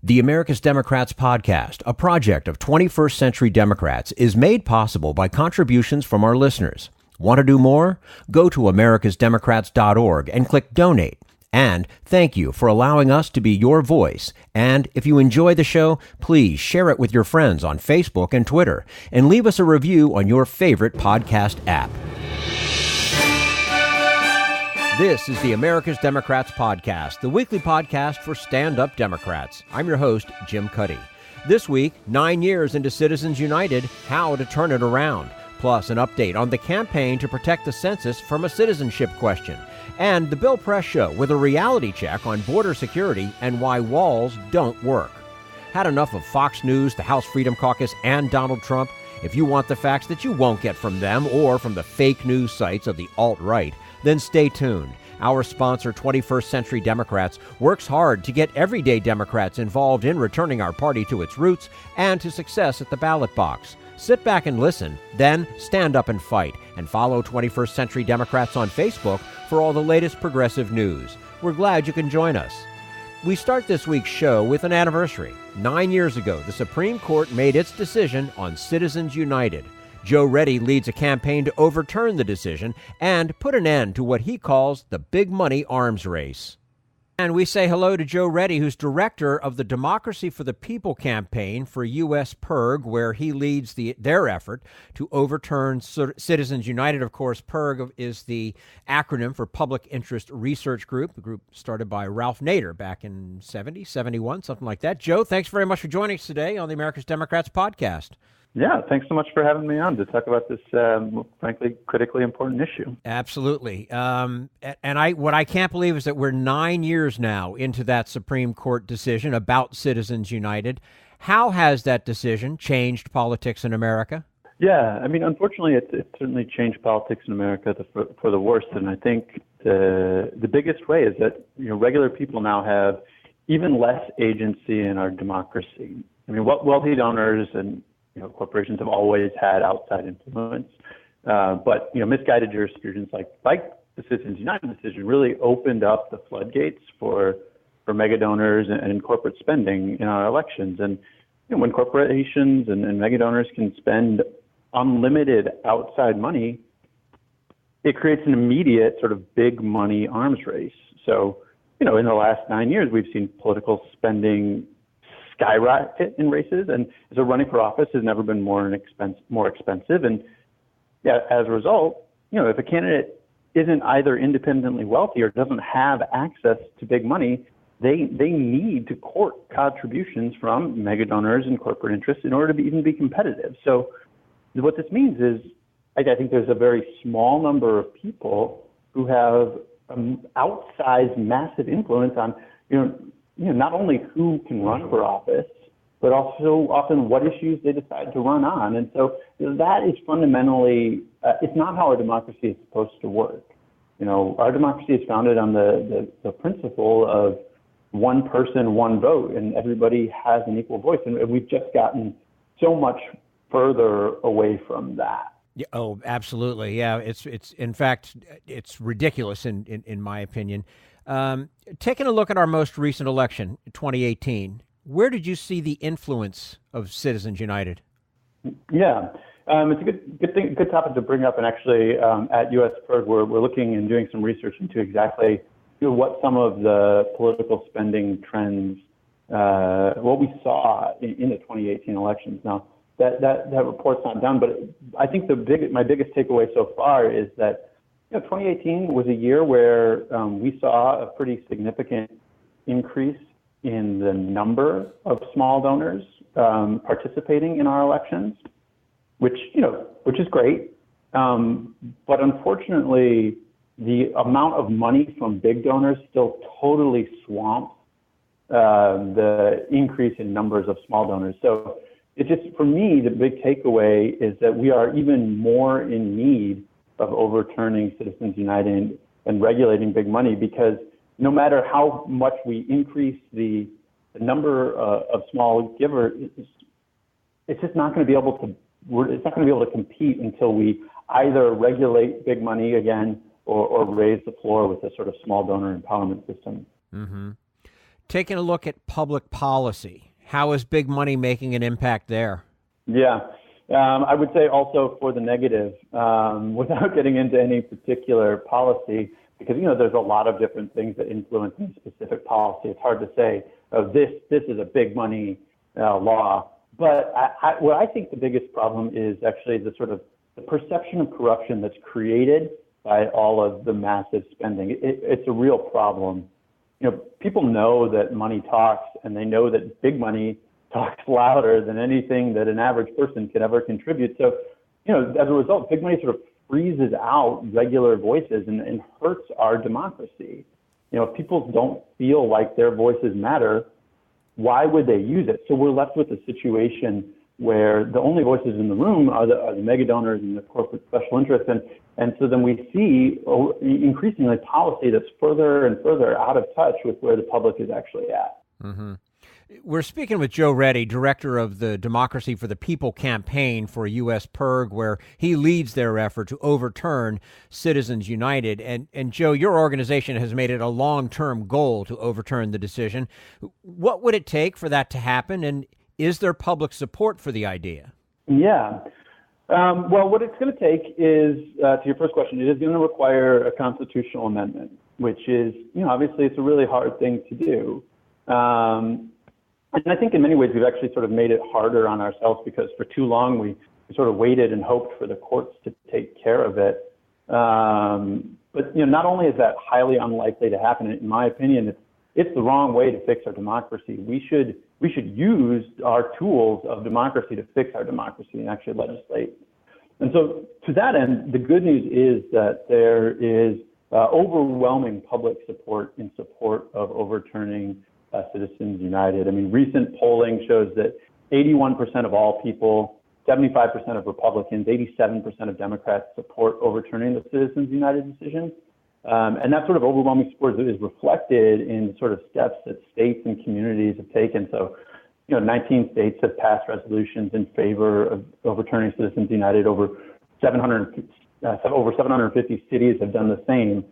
The America's Democrats podcast, a project of 21st Century Democrats, is made possible by contributions from our listeners. Want to do more? Go to americasdemocrats.org and click Donate. And thank you for allowing us to be your voice. And if you enjoy the show, please share it with your friends on Facebook and Twitter, and leave us a review on your favorite podcast app. This is the America's Democrats podcast, the weekly podcast for stand-up Democrats. I'm your host, Jim Cuddy. This week, 9 years into Citizens United, how to turn it around. Plus, an update on the campaign to protect the census from a citizenship question. And the Bill Press Show with a reality check on border security and why walls don't work. Had enough of Fox News, the House Freedom Caucus, and Donald Trump? If you want the facts that you won't get from them or from the fake news sites of the alt-right, then stay tuned. Our sponsor, 21st Century Democrats, works hard to get everyday Democrats involved in returning our party to its roots and to success at the ballot box. Sit back and listen, then stand up and fight, and follow 21st Century Democrats on Facebook for all the latest progressive news. We're glad you can join us. We start this week's show with an anniversary. 9 years ago, the Supreme Court made its decision on Citizens United. Joe Reddy leads a campaign to overturn the decision and put an end to what he calls the big money arms race. And we say hello to Joe Reddy, who's director of the Democracy for the People campaign for U.S. PIRG, where he leads their effort to overturn Citizens United. Of course, PIRG is the acronym for Public Interest Research Group, the group started by Ralph Nader back in 70, 71, something like that. Joe, thanks very much for joining us today on the America's Democrats podcast. Yeah, thanks so much for having me on to talk about this, frankly, critically important issue. Absolutely. And what I can't believe is that we're 9 years now into that Supreme Court decision about Citizens United. How has that decision changed politics in America? Yeah, I mean, unfortunately, it certainly changed politics in America for the worse. And I think the biggest way is that regular people now have even less agency in our democracy. I mean, wealthy donors and corporations have always had outside influence, but misguided jurisprudence like the Citizens United decision really opened up the floodgates for mega donors and corporate spending in our elections. And when corporations and mega donors can spend unlimited outside money, it creates an immediate sort of big money arms race. So in the last 9 years, we've seen political spending skyrocket in races, and so running for office has never been more expensive. And yeah, as a result, if a candidate isn't either independently wealthy or doesn't have access to big money, they need to court contributions from mega donors and corporate interests in order to even be competitive. So what this means is, I think there's a very small number of people who have outsized massive influence on not only who can run for office, but also often what issues they decide to run on. And so that is fundamentally, it's not how our democracy is supposed to work. Our democracy is founded on the principle of one person, one vote, and everybody has an equal voice. And we've just gotten so much further away from that. Yeah, oh, absolutely. Yeah, it's in fact, it's ridiculous in my opinion. Taking a look at our most recent election, 2018, where did you see the influence of Citizens United? Yeah, it's a good topic to bring up. And actually, at US PIRG, we're looking and doing some research into exactly what some of the political spending trends, what we saw in the 2018 elections. Now, that report's not done, but I think my biggest takeaway so far is that 2018 was a year where we saw a pretty significant increase in the number of small donors participating in our elections, which is great. But unfortunately, the amount of money from big donors still totally swamps the increase in numbers of small donors. So for me, the big takeaway is that we are even more in need of overturning Citizens United and regulating big money, because no matter how much we increase the number of small givers, it's just not going to be able to compete until we either regulate big money again or raise the floor with a sort of small donor empowerment system. Mm-hmm. taking a look at public policy, how is big money making an impact there? Yeah, I would say also for the negative, without getting into any particular policy, because, there's a lot of different things that influence any specific policy. It's hard to say, oh, this is a big money law. But what I think the biggest problem is actually the perception of corruption that's created by all of the massive spending. It's a real problem. People know that money talks, and they know that big money talks louder than anything that an average person could ever contribute. So, as a result, big money sort of freezes out regular voices and hurts our democracy. If people don't feel like their voices matter, why would they use it? So we're left with a situation where the only voices in the room are the mega donors and the corporate special interests. And so then we see increasingly policy that's further and further out of touch with where the public is actually at. Mm-hmm. We're speaking with Joe Reddy, director of the Democracy for the People campaign for U.S. PIRG, where he leads their effort to overturn Citizens United. And Joe, your organization has made it a long-term goal to overturn the decision. What would it take for that to happen, and is there public support for the idea? Yeah. Well, what it's going to take is, to your first question, it is going to require a constitutional amendment, which is, obviously it's a really hard thing to do. And I think in many ways we've actually sort of made it harder on ourselves because for too long we sort of waited and hoped for the courts to take care of it. But not only is that highly unlikely to happen, in my opinion, it's the wrong way to fix our democracy. We should use our tools of democracy to fix our democracy and actually legislate. And so to that end, the good news is that there is overwhelming public support in support of overturning Citizens United. I mean, recent polling shows that 81% of all people, 75% of Republicans, 87% of Democrats support overturning the Citizens United decision. And that sort of overwhelming support is reflected in sort of steps that states and communities have taken. So, 19 states have passed resolutions in favor of overturning Citizens United. Over 750 cities have done the same.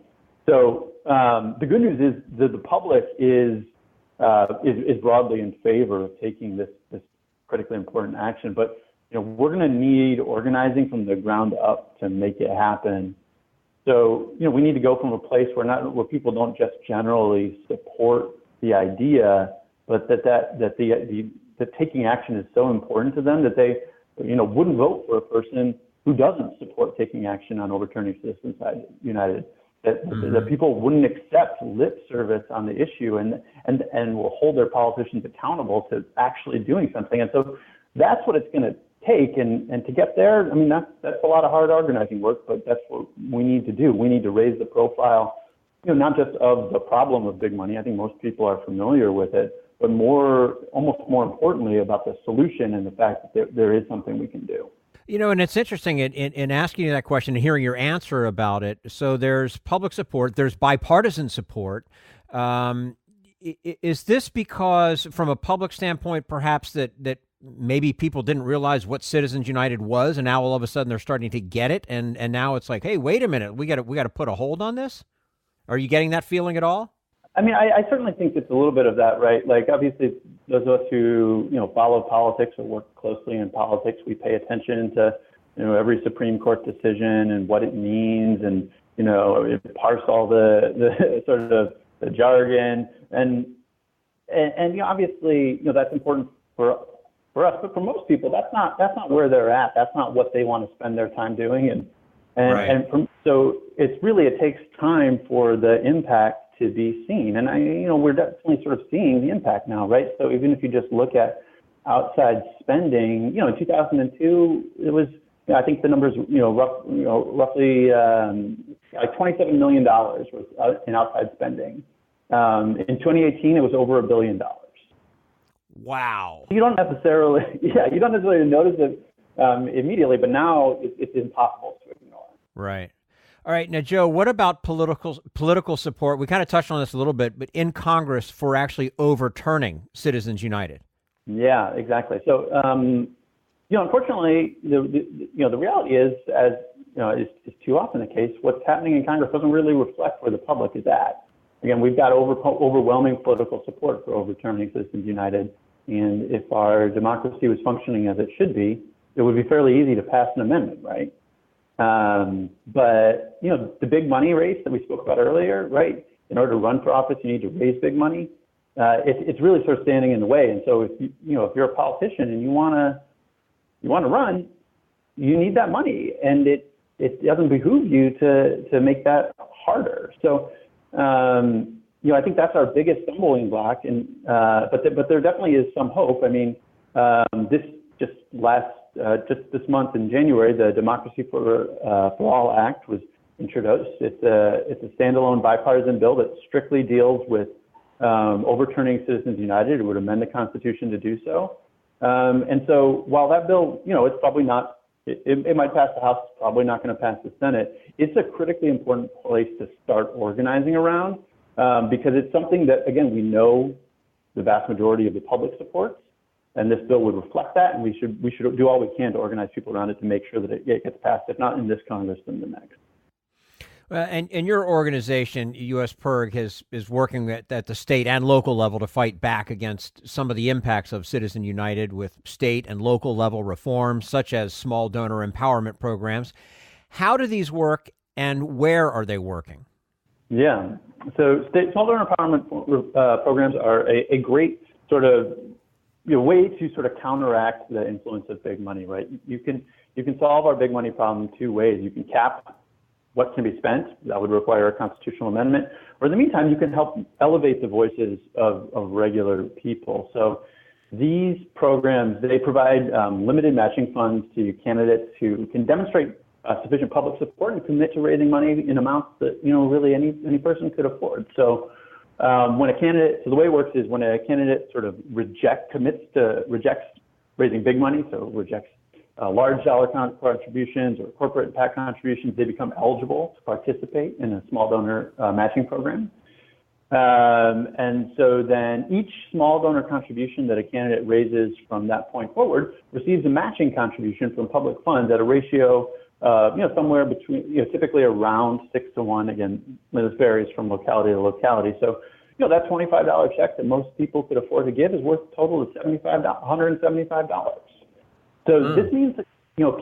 So the good news is that the public is broadly in favor of taking this critically important action. But we're going to need organizing from the ground up to make it happen. So we need to go from a place where people don't just generally support the idea, but that taking action is so important to them that they wouldn't vote for a person who doesn't support taking action on overturning Citizens United. That people wouldn't accept lip service on the issue and will hold their politicians accountable to actually doing something. And so that's what it's going to take. And to get there, I mean, that's a lot of hard organizing work, but that's what we need to do. We need to raise the profile, not just of the problem of big money. I think most people are familiar with it, but almost more importantly about the solution and the fact that there is something we can do. And it's interesting in asking you that question and hearing your answer about it. So there's public support, there's bipartisan support. Is this because, from a public standpoint, perhaps that maybe people didn't realize what Citizens United was, and now all of a sudden they're starting to get it, and now it's like, hey, wait a minute, we got to put a hold on this? Are you getting that feeling at all? I mean, I certainly think it's a little bit of that, right? Like, obviously, those of us who, follow politics or work closely in politics, we pay attention to, every Supreme Court decision and what it means and, parse all the sort of the jargon. And obviously, that's important for us. But for most people, that's not where they're at. That's not what they want to spend their time doing. So it takes time for the impact to be seen. And we're definitely sort of seeing the impact now, right? So even if you just look at outside spending, in 2002, it was, I think the numbers, roughly like $27 million was in outside spending. In 2018, it was over $1 billion. Wow. You don't necessarily notice it immediately, but now it's impossible to ignore. Right. All right. Now, Joe, what about political support? We kind of touched on this a little bit, but in Congress for actually overturning Citizens United. Yeah, exactly. So, unfortunately, the reality is, as is too often the case, what's happening in Congress doesn't really reflect where the public is at. again, we've got overwhelming political support for overturning Citizens United. And if our democracy was functioning as it should be, it would be fairly easy to pass an amendment, right? But, the big money race that we spoke about earlier, right? In order to run for office, you need to raise big money. It's really sort of standing in the way. And so if if you're a politician and you want to run, you need that money, and it doesn't behoove you to make that harder. So, I think that's our biggest stumbling block. And but there definitely is some hope. I mean, just this month in January, the Democracy for All Act was introduced. It's a standalone bipartisan bill that strictly deals with overturning Citizens United. It would amend the Constitution to do so. And so while that bill, it's probably not, it might pass the House, it's probably not going to pass the Senate. It's a critically important place to start organizing around because it's something that, again, we know the vast majority of the public supports, and this bill would reflect that, and we should do all we can to organize people around it to make sure that it gets passed, if not in this Congress, then the next. And your organization, US PIRG, is working at the state and local level to fight back against some of the impacts of Citizen United with state and local level reforms, such as small donor empowerment programs. How do these work, and where are they working? Yeah, so small donor empowerment programs are a great sort of way to sort of counteract the influence of big money, right? You can solve our big money problem two ways. You can cap what can be spent. That would require a constitutional amendment. Or in the meantime, you can help elevate the voices of regular people. So these programs, they provide limited matching funds to candidates who can demonstrate sufficient public support and commit to raising money in amounts that, really any person could afford. So when a candidate, so the way it works is when a candidate sort of rejects raising big money, so rejects large dollar contributions or corporate impact contributions, they become eligible to participate in a small donor matching program. And so then each small donor contribution that a candidate raises from that point forward receives a matching contribution from public funds at a ratio, somewhere between, typically around 6 to 1. Again, this varies from locality to locality. So, that $25 check that most people could afford to give is worth a total of $175. So this means that,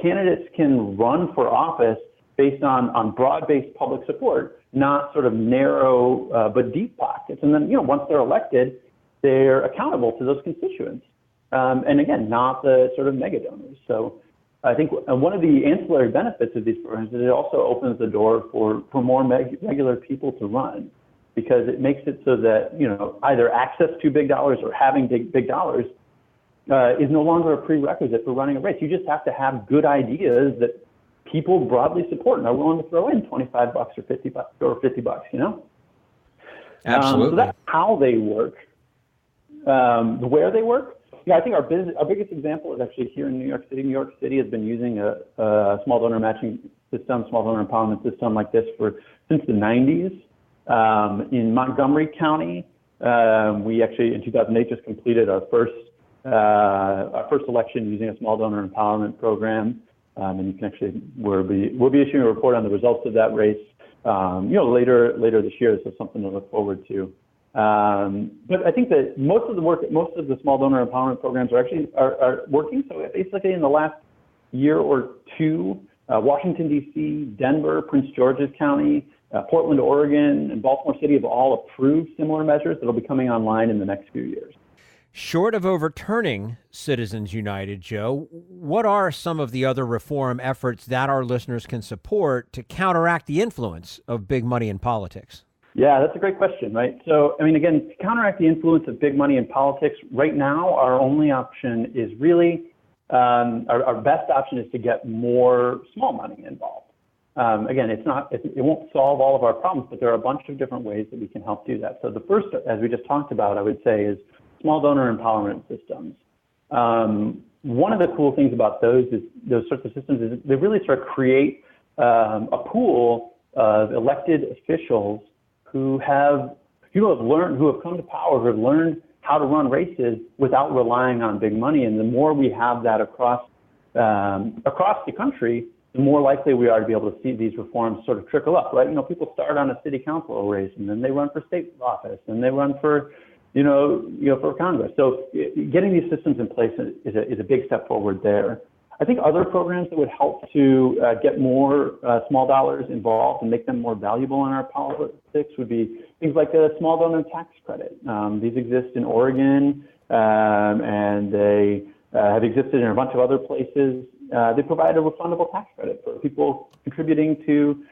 candidates can run for office based on broad-based public support, not sort of narrow but deep pockets. And then, once they're elected, they're accountable to those constituents. And again, not the sort of mega donors. So I think one of the ancillary benefits of these programs is it also opens the door for more regular people to run, because it makes it so that, either access to big dollars or having big dollars is no longer a prerequisite for running a race. You just have to have good ideas that people broadly support and are willing to throw in $25 or $50 or $50, Absolutely. So that's how they work. Where they work, I think our biggest example is actually here in New York City. New York City has been using a small donor matching system, small donor empowerment system like this since the 90s. In Montgomery County, we actually in 2008 just completed our first election using a small donor empowerment program, and you can actually we'll be issuing a report on the results of that race, later this year. So something to look forward to. But I think that most of the small donor empowerment programs are working. So basically, in the last year or two, Washington D.C., Denver, Prince George's County, Portland, Oregon, and Baltimore City have all approved similar measures that will be coming online in the next few years. Short of overturning Citizens United, Joe, what are some of the other reform efforts that our listeners can support to counteract the influence of big money in politics? Yeah, that's a great question, right? So, again, to counteract the influence of big money in politics, right now, our only option is really, our best option is to get more small money involved. Again, it won't solve all of our problems, but there are a bunch of different ways that we can help do that. So the first, as we just talked about, I would say is small donor empowerment systems. One of the cool things about those sorts of systems is they really sort of create a pool of elected officials who have come to power, who have learned how to run races without relying on big money. And the more we have that across the country, the more likely we are to be able to see these reforms sort of trickle up, right? People start on a city council race, and then they run for state office, and they run for, for Congress. So getting these systems in place is a big step forward there. I think other programs that would help to get more small dollars involved and make them more valuable in our politics would be things like a small donor tax credit. These exist in Oregon, and they have existed in a bunch of other places. They provide a refundable tax credit for people contributing to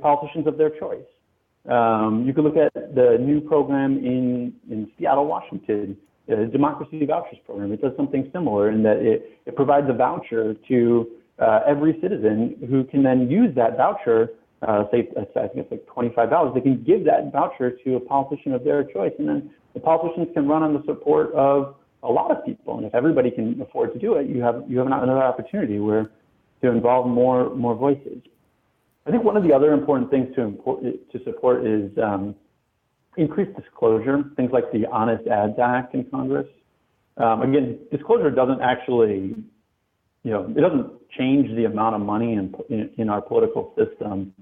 politicians of their choice. You could look at the new program in Seattle, Washington, the Democracy Vouchers Program. It does something similar in that it provides a voucher to every citizen who can then use that voucher, I think it's like $25. They can give that voucher to a politician of their choice, and then the politicians can run on the support of a lot of people. And if everybody can afford to do it, you have another opportunity to involve more voices. I think one of the other important things to support is increased disclosure, things like the Honest Ads Act in Congress. Again, disclosure doesn't actually, it doesn't change the amount of money in our political system,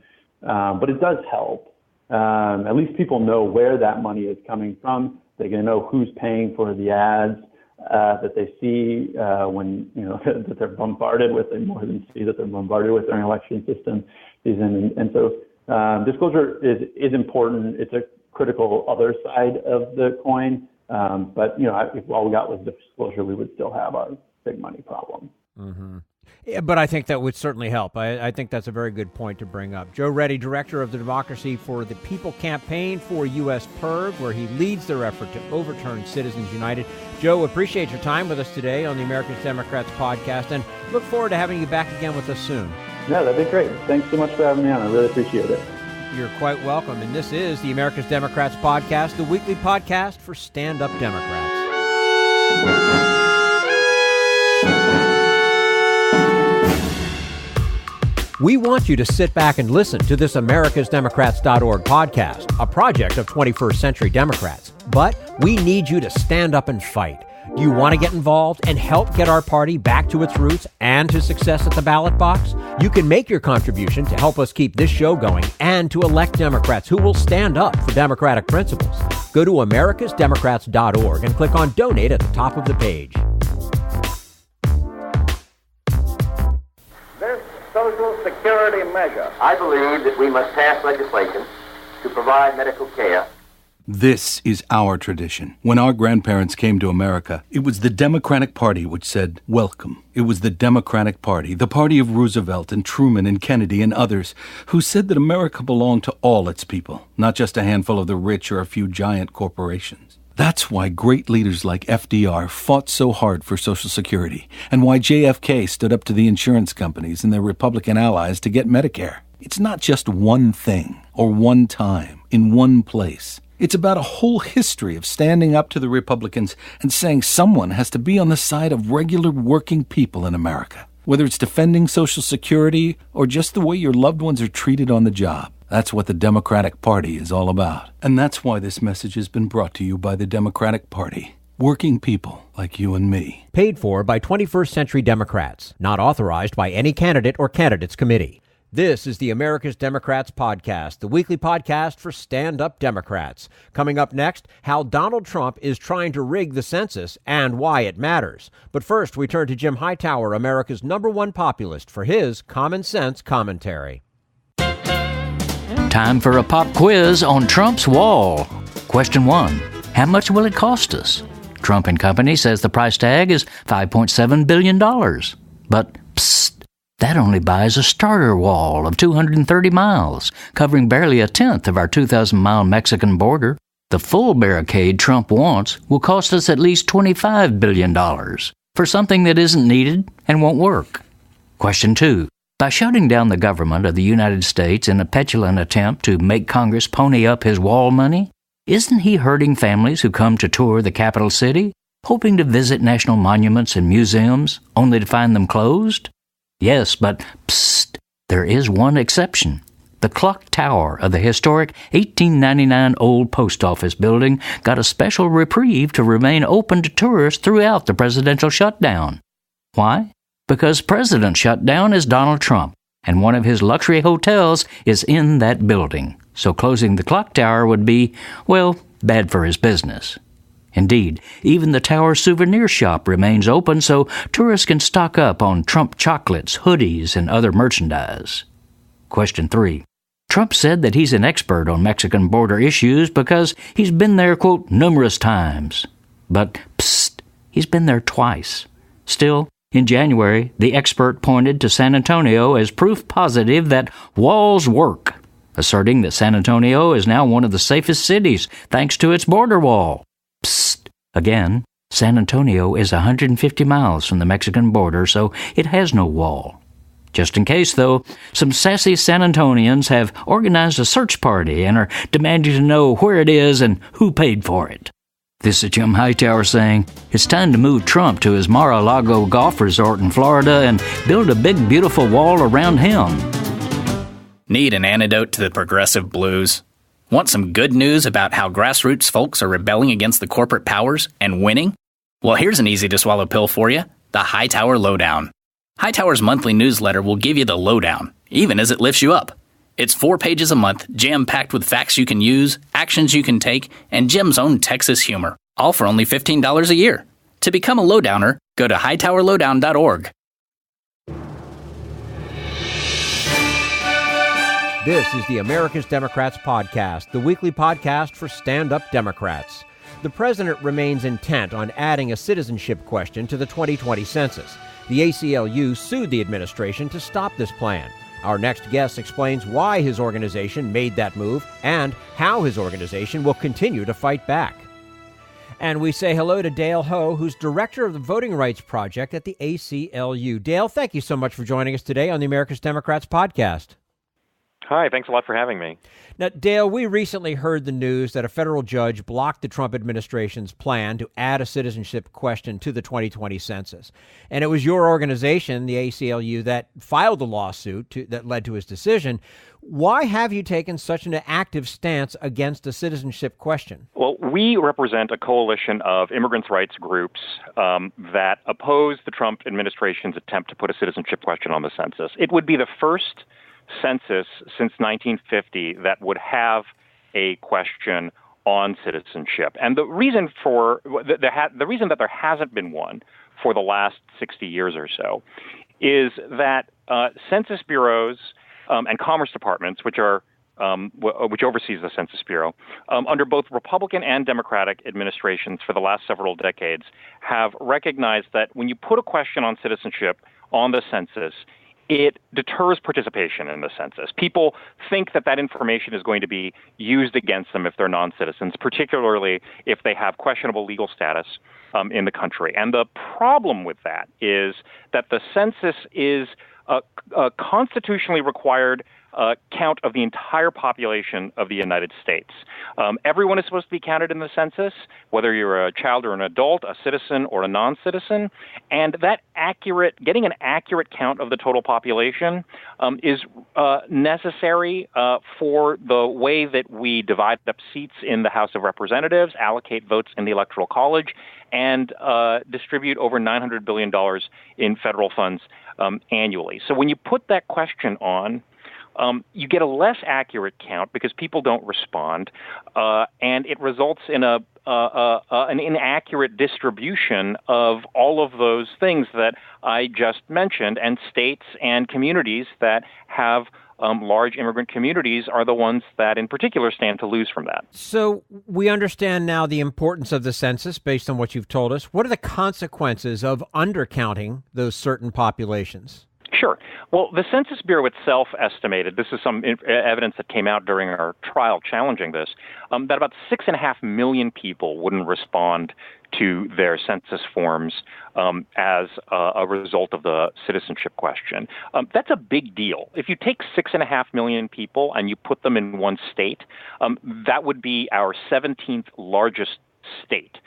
but it does help. At least people know where that money is coming from. They're going to know who's paying for the ads that they see when, that they're bombarded with, and more than see that they're bombarded with during election system season. And so disclosure is important. It's a critical other side of the coin. But, if all we got was disclosure, we would still have our big money problem. Mm-hmm. Yeah, but I think that would certainly help. I think that's a very good point to bring up. Joe Reddy, director of the Democracy for the People Campaign for U.S. PIRG, where he leads their effort to overturn Citizens United. Joe, appreciate your time with us today on the American Democrats podcast, and look forward to having you back again with us soon. Yeah, that'd be great. Thanks so much for having me on. I really appreciate it. You're quite welcome. And this is the America's Democrats podcast, the weekly podcast for stand-up Democrats. We want you to sit back and listen to this americasdemocrats.org podcast, a project of 21st Century Democrats. But we need you to stand up and fight. Do you want to get involved and help get our party back to its roots and to success at the ballot box? You can make your contribution to help us keep this show going and to elect Democrats who will stand up for democratic principles. Go to americasdemocrats.org and click on Donate at the top of the page. This Social Security measure, I believe that we must pass legislation to provide medical care. This is our tradition. When our grandparents came to America, it was the Democratic Party which said, welcome. It was the Democratic Party, the party of Roosevelt and Truman and Kennedy and others, who said that America belonged to all its people, not just a handful of the rich or a few giant corporations. That's why great leaders like FDR fought so hard for Social Security, and why JFK stood up to the insurance companies and their Republican allies to get Medicare. It's not just one thing, or one time, in one place. It's about a whole history of standing up to the Republicans and saying someone has to be on the side of regular working people in America, whether it's defending Social Security or just the way your loved ones are treated on the job. That's what the Democratic Party is all about. And that's why this message has been brought to you by the Democratic Party. Working people like you and me. Paid for by 21st Century Democrats. Not authorized by any candidate or candidates committee. This is the America's Democrats podcast, the weekly podcast for stand-up Democrats. Coming up next, how Donald Trump is trying to rig the census and why it matters. But first, we turn to Jim Hightower, America's #1 populist, for his common sense commentary. Time for a pop quiz on Trump's wall. Question 1. How much will it cost us? Trump and company says the price tag is $5.7 billion. But, psst. That only buys a starter wall of 230 miles, covering barely a tenth of our 2,000-mile Mexican border. The full barricade Trump wants will cost us at least $25 billion for something that isn't needed and won't work. Question 2. By shutting down the government of the United States in a petulant attempt to make Congress pony up his wall money, isn't he hurting families who come to tour the capital city, hoping to visit national monuments and museums, only to find them closed? Yes, but psst, there is one exception. The clock tower of the historic 1899 old post office building got a special reprieve to remain open to tourists throughout the presidential shutdown. Why? Because President shutdown is Donald Trump, and one of his luxury hotels is in that building. So closing the clock tower would be, well, bad for his business. Indeed, even the tower souvenir shop remains open so tourists can stock up on Trump chocolates, hoodies, and other merchandise. Question 3. Trump said that he's an expert on Mexican border issues because he's been there, quote, numerous times. But, psst, he's been there twice. Still, in January, the expert pointed to San Antonio as proof positive that walls work, asserting that San Antonio is now one of the safest cities thanks to its border wall. Psst, again, San Antonio is 150 miles from the Mexican border, so it has no wall. Just in case, though, some sassy San Antonians have organized a search party and are demanding to know where it is and who paid for it. This is Jim Hightower saying it's time to move Trump to his Mar-a-Lago golf resort in Florida and build a big, beautiful wall around him. Need an antidote to the progressive blues? Want some good news about how grassroots folks are rebelling against the corporate powers and winning? Well, here's an easy-to-swallow pill for you, the Hightower Lowdown. Hightower's monthly newsletter will give you the lowdown, even as it lifts you up. It's 4 pages a month, jam-packed with facts you can use, actions you can take, and Jim's own Texas humor, all for only $15 a year. To become a lowdowner, go to hightowerlowdown.org. This is the America's Democrats podcast, the weekly podcast for stand-up Democrats. The president remains intent on adding a citizenship question to the 2020 census. The ACLU sued the administration to stop this plan. Our next guest explains why his organization made that move and how his organization will continue to fight back. And we say hello to Dale Ho, who's director of the Voting Rights Project at the ACLU. Dale, thank you so much for joining us today on the America's Democrats podcast. Hi, thanks a lot for having me. Now, Dale, we recently heard the news that a federal judge blocked the Trump administration's plan to add a citizenship question to the 2020 census. And it was your organization, the ACLU, that filed the lawsuit that led to his decision. Why have you taken such an active stance against a citizenship question? Well, we represent a coalition of immigrants' rights groups that oppose the Trump administration's attempt to put a citizenship question on the census. It would be the first census since 1950 that would have a question on citizenship. And the reason the reason that there hasn't been one for the last 60 years or so is that census bureaus and commerce departments, which oversees the Census Bureau, under both Republican and Democratic administrations for the last several decades, have recognized that when you put a question on citizenship on the census, it deters participation in the census. People think that that information is going to be used against them if they're non-citizens, particularly if they have questionable legal status in the country. And the problem with that is that the census is a constitutionally required count of the entire population of the United States. Everyone is supposed to be counted in the census, whether you're a child or an adult, a citizen or a non-citizen. And that getting an accurate count of the total population is necessary for the way that we divide up seats in the House of Representatives, allocate votes in the Electoral College, and distribute over $900 billion in federal funds annually. So when you put that question on, you get a less accurate count because people don't respond, and it results in an inaccurate distribution of all of those things that I just mentioned, and states and communities that have large immigrant communities are the ones that in particular stand to lose from that. So we understand now the importance of the census based on what you've told us. What are the consequences of undercounting those certain populations? Sure. Well, the Census Bureau itself estimated, this is some evidence that came out during our trial challenging this, that about 6.5 million people wouldn't respond to their census forms as a result of the citizenship question. That's a big deal. If you take 6.5 million people and you put them in one state, that would be our 17th largest state,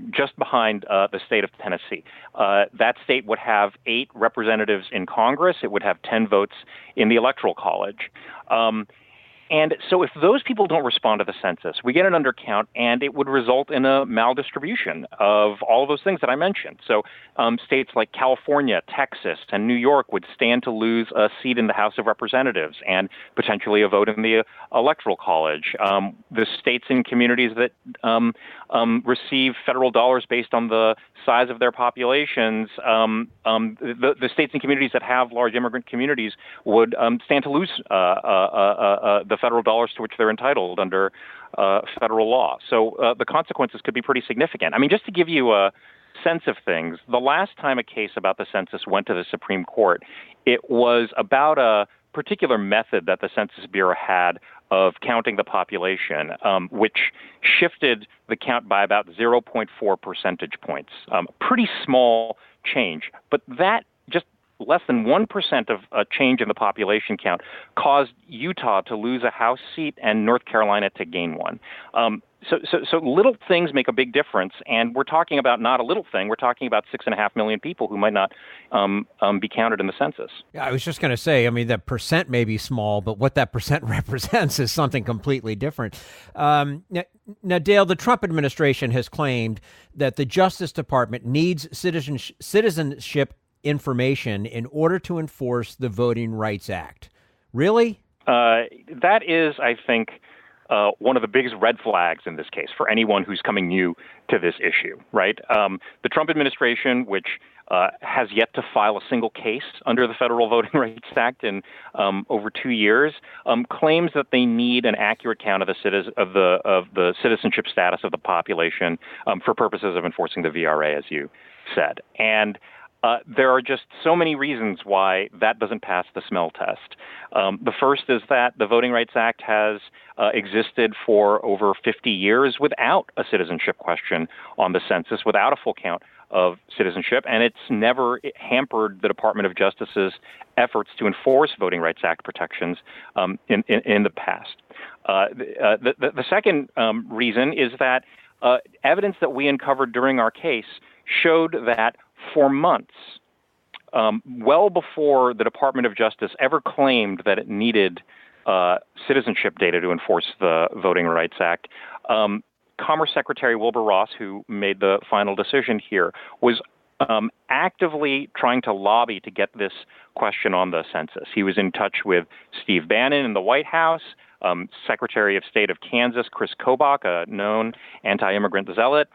just behind the state of Tennessee. That state would have 8 representatives in Congress. It would have 10 votes in the Electoral College. And so if those people don't respond to the census, we get an undercount, and it would result in a maldistribution of all of those things that I mentioned. So states like California, Texas, and New York would stand to lose a seat in the House of Representatives and potentially a vote in the Electoral College. The states and communities that receive federal dollars based on the size of their populations, the states and communities that have large immigrant communities would stand to lose the federal dollars to which they're entitled under federal law. So the consequences could be pretty significant. I mean, just to give you a sense of things, the last time a case about the census went to the Supreme Court, it was about a particular method that the Census Bureau had of counting the population, which shifted the count by about 0.4 percentage points. Pretty small change, but that just less than 1% of a change in the population count caused Utah to lose a House seat and North Carolina to gain one. So little things make a big difference, and we're talking about not a little thing. We're talking about 6.5 million people who might not be counted in the census. Yeah, I was just going to say, I mean, that percent may be small, but what that percent represents is something completely different. Now, Dale, the Trump administration has claimed that the Justice Department needs citizenship information in order to enforce the Voting Rights Act. Really? That is, I think, one of the biggest red flags in this case for anyone who's coming new to this issue, right? The Trump administration, which has yet to file a single case under the Federal Voting Rights Act in over 2 years, claims that they need an accurate count of the citizenship status of the population for purposes of enforcing the VRA, as you said. And there are just so many reasons why that doesn't pass the smell test. The first is that the Voting Rights Act has existed for over 50 years without a citizenship question on the census, without a full count of citizenship, and it's never hampered the Department of Justice's efforts to enforce Voting Rights Act protections in the past. The second reason is that evidence that we uncovered during our case showed that for months, well before the Department of Justice ever claimed that it needed citizenship data to enforce the Voting Rights Act, Commerce Secretary Wilbur Ross, who made the final decision here, was actively trying to lobby to get this question on the census. He was in touch with Steve Bannon in the White House, Secretary of State of Kansas, Chris Kobach, a known anti-immigrant zealot.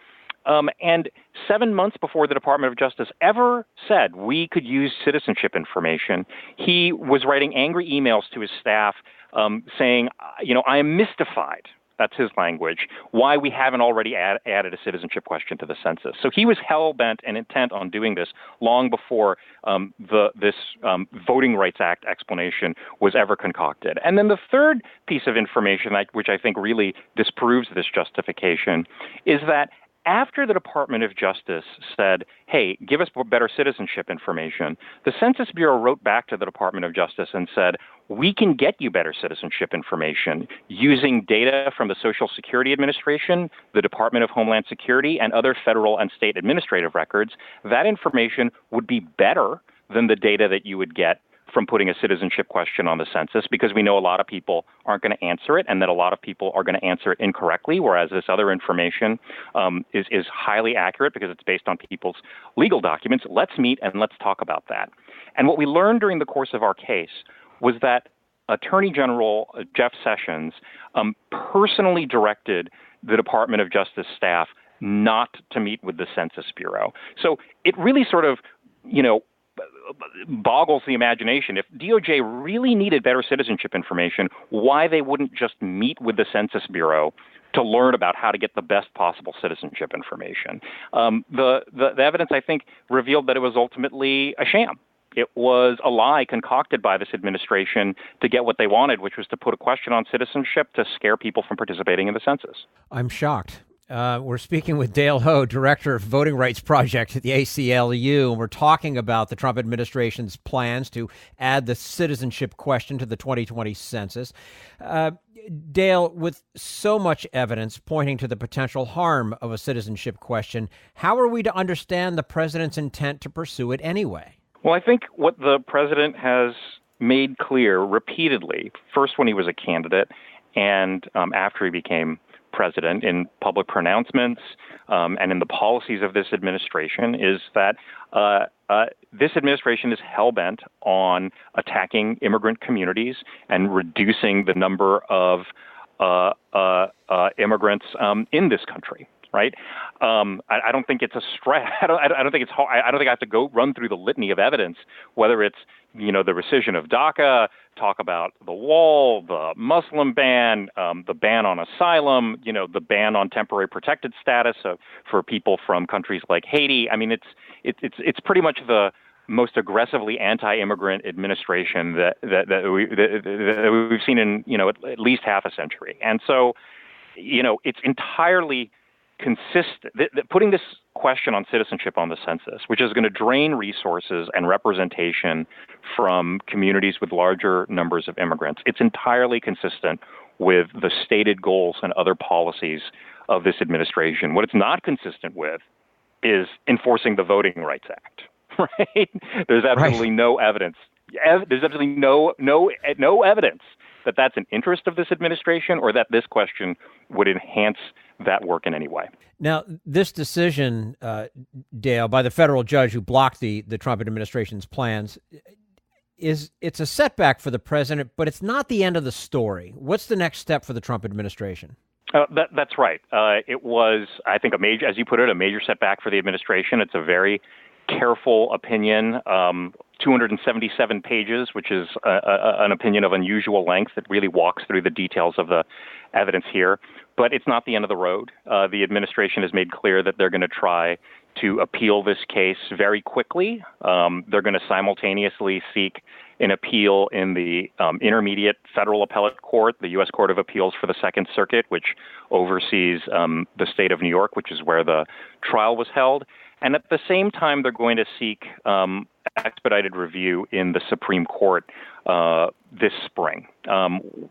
And 7 months before the Department of Justice ever said we could use citizenship information, he was writing angry emails to his staff saying, I am mystified, that's his language, why we haven't already added a citizenship question to the census. So he was hell-bent and intent on doing this long before this Voting Rights Act explanation was ever concocted. And then the third piece of information, which I think really disproves this justification, is that after the Department of Justice said, hey, give us better citizenship information, the Census Bureau wrote back to the Department of Justice and said, we can get you better citizenship information using data from the Social Security Administration, the Department of Homeland Security, and other federal and state administrative records. That information would be better than the data that you would get from putting a citizenship question on the census, because we know a lot of people aren't going to answer it, and that a lot of people are going to answer it incorrectly, whereas this other information is highly accurate because it's based on people's legal documents. Let's meet and let's talk about that. And what we learned during the course of our case was that Attorney General Jeff Sessions personally directed the Department of Justice staff not to meet with the Census Bureau. So it really sort of, boggles the imagination. If DOJ really needed better citizenship information, why they wouldn't just meet with the Census Bureau to learn about how to get the best possible citizenship information. The evidence, I think, revealed that it was ultimately a sham. It was a lie concocted by this administration to get what they wanted, which was to put a question on citizenship to scare people from participating in the census. I'm shocked. We're speaking with Dale Ho, Director of Voting Rights Project at the ACLU, and we're talking about the Trump administration's plans to add the citizenship question to the 2020 census. Dale, with so much evidence pointing to the potential harm of a citizenship question, how are we to understand the president's intent to pursue it anyway? Well, I think what the president has made clear repeatedly, first when he was a candidate and after he became president, in public pronouncements and in the policies of this administration, is that this administration is hell-bent on attacking immigrant communities and reducing the number of immigrants in this country. Right? I don't think it's a stretch. I don't think it's hard. I don't think I have to go run through the litany of evidence, whether it's the rescission of DACA, talk about the wall, the Muslim ban, the ban on asylum, the ban on temporary protected status for people from countries like Haiti. I mean, it's pretty much the most aggressively anti-immigrant administration that we've seen in at least half a century, and so it's entirely consistent. Putting this question on citizenship on the census, which is going to drain resources and representation from communities with larger numbers of immigrants, it's entirely consistent with the stated goals and other policies of this administration. What it's not consistent with is enforcing the Voting Rights Act. Right? There's absolutely no evidence. There's absolutely no evidence that that's an interest of this administration or that this question would enhance that work in any way. Now, this decision, Dale, by the federal judge who blocked the Trump administration's plans, it's a setback for the president, but it's not the end of the story. What's the next step for the Trump administration? That's right. It was, I think, as you put it, a major setback for the administration. It's a very careful opinion, 277 pages, which is an opinion of unusual length that really walks through the details of the evidence here. But it's not the end of the road. The administration has made clear that they're going to try to appeal this case very quickly. They're going to simultaneously seek an appeal in the Intermediate Federal Appellate Court, the U.S. Court of Appeals for the Second Circuit, which oversees the state of New York, which is where the trial was held. And at the same time, they're going to seek expedited review in the Supreme Court this spring.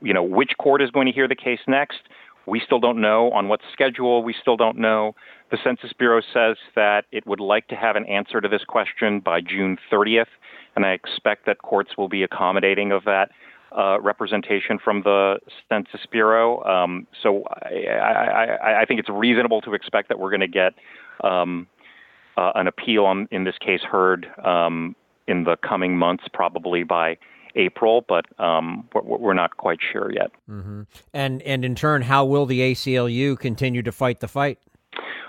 Which court is going to hear the case next? We still don't know. On what schedule? We still don't know. The Census Bureau says that it would like to have an answer to this question by June 30th, and I expect that courts will be accommodating of that representation from the Census Bureau. So I think it's reasonable to expect that we're going to get an appeal in this case heard in the coming months, probably by April, but we're not quite sure yet. Mm-hmm. And in turn, how will the ACLU continue to fight the fight?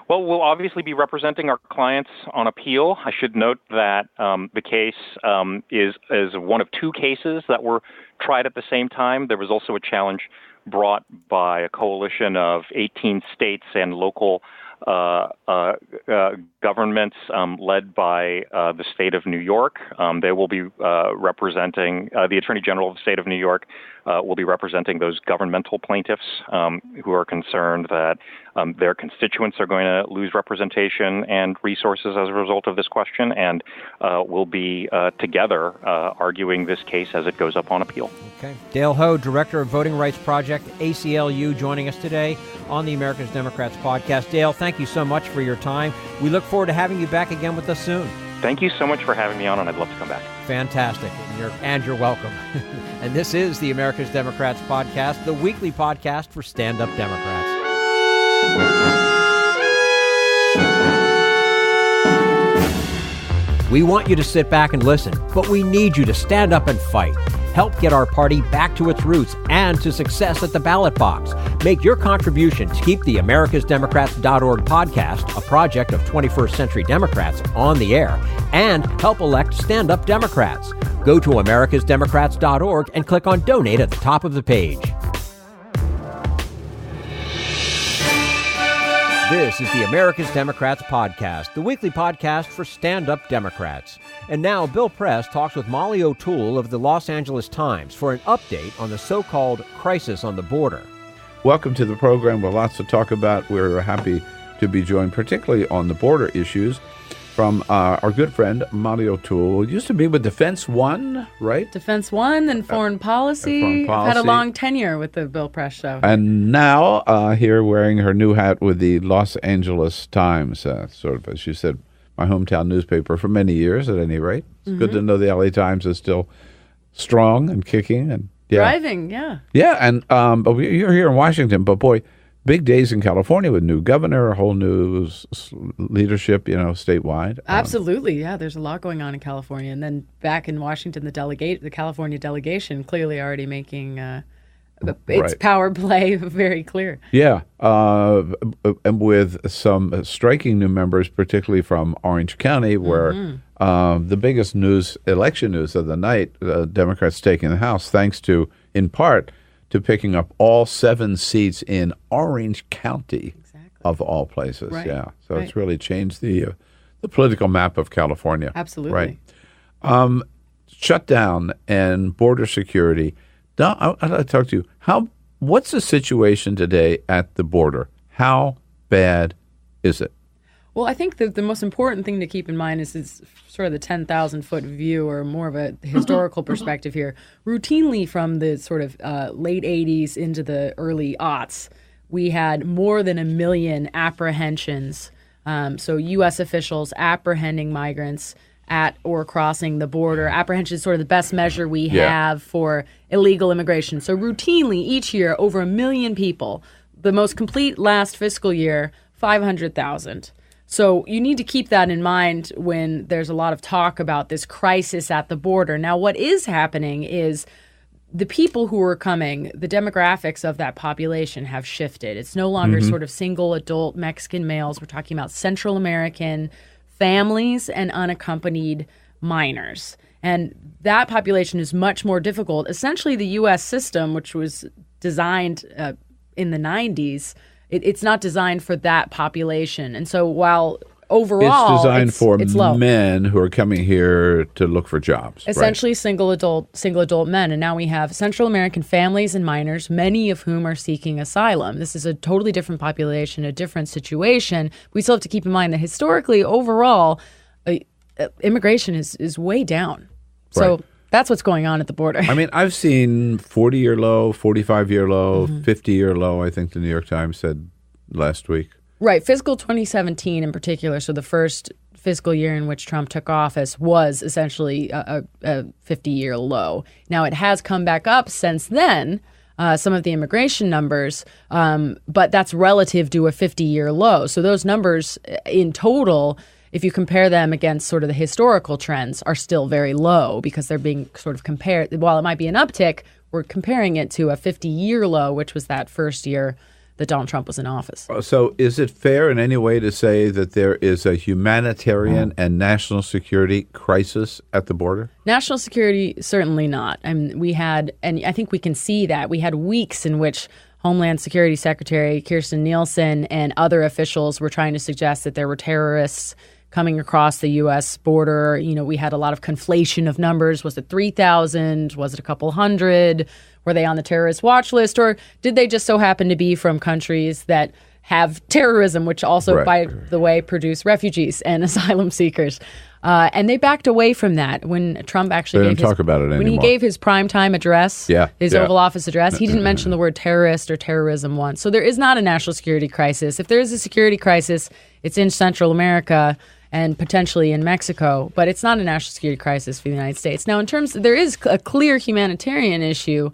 Well, we'll obviously be representing our clients on appeal. I should note that the case is one of two cases that were tried at the same time. There was also a challenge brought by a coalition of 18 states and local governments led by the state of New York. They will be representing, the Attorney General of the state of New York will be representing those governmental plaintiffs who are concerned that their constituents are going to lose representation and resources as a result of this question, and will be together arguing this case as it goes up on appeal. Okay. Dale Ho, Director of Voting Rights Project, ACLU, joining us today on the America's Democrats podcast. Dale, thank you so much for your time. We look forward to having you back again with us soon. Thank you so much for having me on, and I'd love to come back. Fantastic. And you're welcome. And this is the America's Democrats podcast, the weekly podcast for stand-up Democrats. We want you to sit back and listen, but we need you to stand up and fight. Help get our party back to its roots and to success at the ballot box. Make your contribution to keep the AmericasDemocrats.org podcast, a project of 21st Century Democrats, on the air, and help elect stand-up Democrats. Go to AmericasDemocrats.org and click on Donate at the top of the page. This is the America's Democrats podcast, the weekly podcast for stand-up Democrats. And now Bill Press talks with Molly O'Toole of the Los Angeles Times for an update on the so-called crisis on the border. Welcome to the program. With lots to talk about. We're happy to be joined, particularly on the border issues, from our good friend Molly O'Toole, who used to be with Defense One, right? Defense One and Foreign Policy. I've had a long tenure with the Bill Press Show. And now here wearing her new hat with the Los Angeles Times, sort of, as she said, my hometown newspaper for many years at any rate. It's good to know the LA Times is still strong and kicking and thriving. Yeah. Yeah, and but you're here in Washington, but boy, big days in California with new governor, a whole new leadership, statewide. Absolutely, yeah. There's a lot going on in California, and then back in Washington, the California delegation clearly already making its power play very clear. Yeah, and with some striking new members, particularly from Orange County, where the biggest election news of the night, Democrats taking the House, thanks to, in part, to picking up all 7 seats in Orange County, of all places. Right. Yeah, so it's really changed the political map of California. Absolutely. Right. Shutdown and border security. Don, I'd like to talk to you. What's the situation today at the border? How bad is it? Well, I think the most important thing to keep in mind is sort of the 10,000-foot view, or more of a historical perspective here. Routinely from the sort of late 80s into the early aughts, we had more than 1 million apprehensions. So U.S. officials apprehending migrants at or crossing the border. Apprehension is sort of the best measure we have for illegal immigration. So routinely each year, over 1 million people. The most complete last fiscal year, 500,000. So you need to keep that in mind when there's a lot of talk about this crisis at the border. Now, what is happening is the people who are coming, the demographics of that population have shifted. It's no longer sort of single adult Mexican males. We're talking about Central American families and unaccompanied minors. And that population is much more difficult. Essentially, the U.S. system, which was designed in the 90s, it's not designed for that population. And so while overall it's designed for low. Men who are coming here to look for jobs. Essentially single adult men. And now we have Central American families and minors, many of whom are seeking asylum. This is a totally different population, a different situation. We still have to keep in mind that historically, overall, immigration is way down. So that's what's going on at the border. I mean, I've seen 40-year low, 45-year low, 50-year low, I think the New York Times said last week. Right. Fiscal 2017 in particular, so the first fiscal year in which Trump took office, was essentially a 50-year low. Now, it has come back up since then, some of the immigration numbers, but that's relative to a 50-year low. So those numbers in total, if you compare them against sort of the historical trends, are still very low because they're being sort of compared. While it might be an uptick, we're comparing it to a 50-year low, which was that first year that Donald Trump was in office. So is it fair in any way to say that there is a humanitarian and national security crisis at the border? National security, certainly not. I mean, we had, and I think we can see that, we had weeks in which Homeland Security Secretary Kirstjen Nielsen and other officials were trying to suggest that there were terrorists coming across the U.S. border. You know, we had a lot of conflation of numbers. Was it 3,000? Was it a couple hundred? Were they on the terrorist watch list? Or did they just so happen to be from countries that have terrorism, which also, by the way, produce refugees and asylum seekers? And they backed away from that when Trump actually when he gave his primetime address, his Oval Office address, he didn't mention the word terrorist or terrorism once. So there is not a national security crisis. If there is a security crisis, it's in Central America and potentially in Mexico, but it's not a national security crisis for the United States. Now, in terms, there is a clear humanitarian issue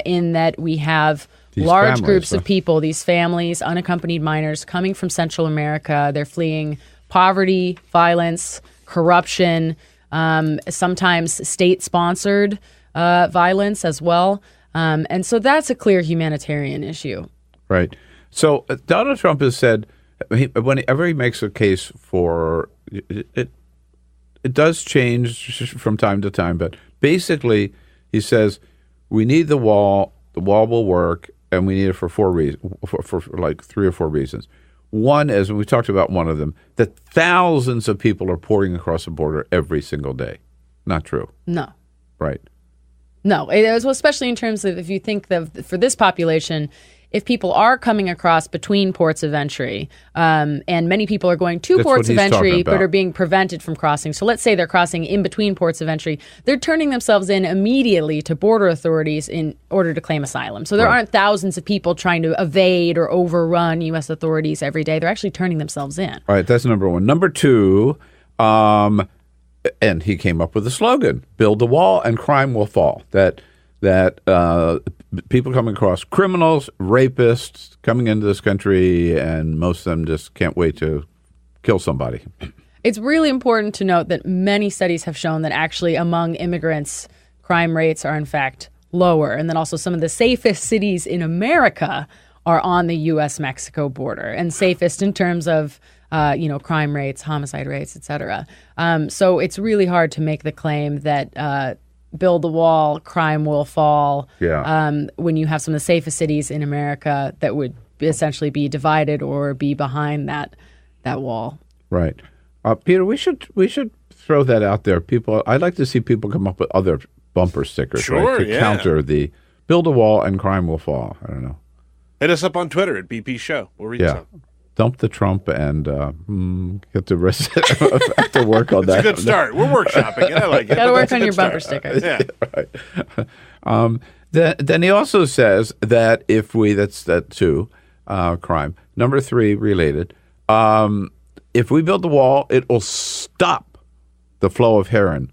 in that we have large groups of people, these families, unaccompanied minors, coming from Central America. They're fleeing poverty, violence, corruption, sometimes state-sponsored violence as well. And so that's a clear humanitarian issue. Right. So Donald Trump has said, whenever he makes a case for it, it does change from time to time, but basically he says we need the wall will work, and we need it for four reasons, for like 3 or 4 reasons. One is, and we talked about one of them, that thousands of people are pouring across the border every single day. Not true. No. Right. No, especially in terms of, if you think for this population, if people are coming across between ports of entry, and many people are going to ports of entry but are being prevented from crossing. So let's say they're crossing in between ports of entry. They're turning themselves in immediately to border authorities in order to claim asylum. So there aren't thousands of people trying to evade or overrun U.S. authorities every day. They're actually turning themselves in. All right, that's number one. Number two, and he came up with a slogan: "Build the wall, and crime will fall." That people coming across, criminals, rapists coming into this country, and most of them just can't wait to kill somebody. It's really important to note that many studies have shown that actually among immigrants, crime rates are in fact lower, and then also some of the safest cities in America are on the U.S.-Mexico border, and safest in terms of crime rates, homicide rates, et cetera. So it's really hard to make the claim that build the wall, crime will fall. Yeah. When you have some of the safest cities in America that would essentially be divided or be behind that wall. Right. Peter, we should throw that out there. People, I'd like to see people come up with other bumper stickers, Sure, right, to counter the build a wall and crime will fall. I don't know. Hit us up on Twitter at BP Show. We'll read some. Dump the Trump and get the rest have to work on that. It's a good start. We're workshopping it. I like it. Got to work on your bumper stickers. Yeah. Right. Then he also says that if we, that's that too, crime. Number 3, related. If we build the wall, it will stop the flow of heroin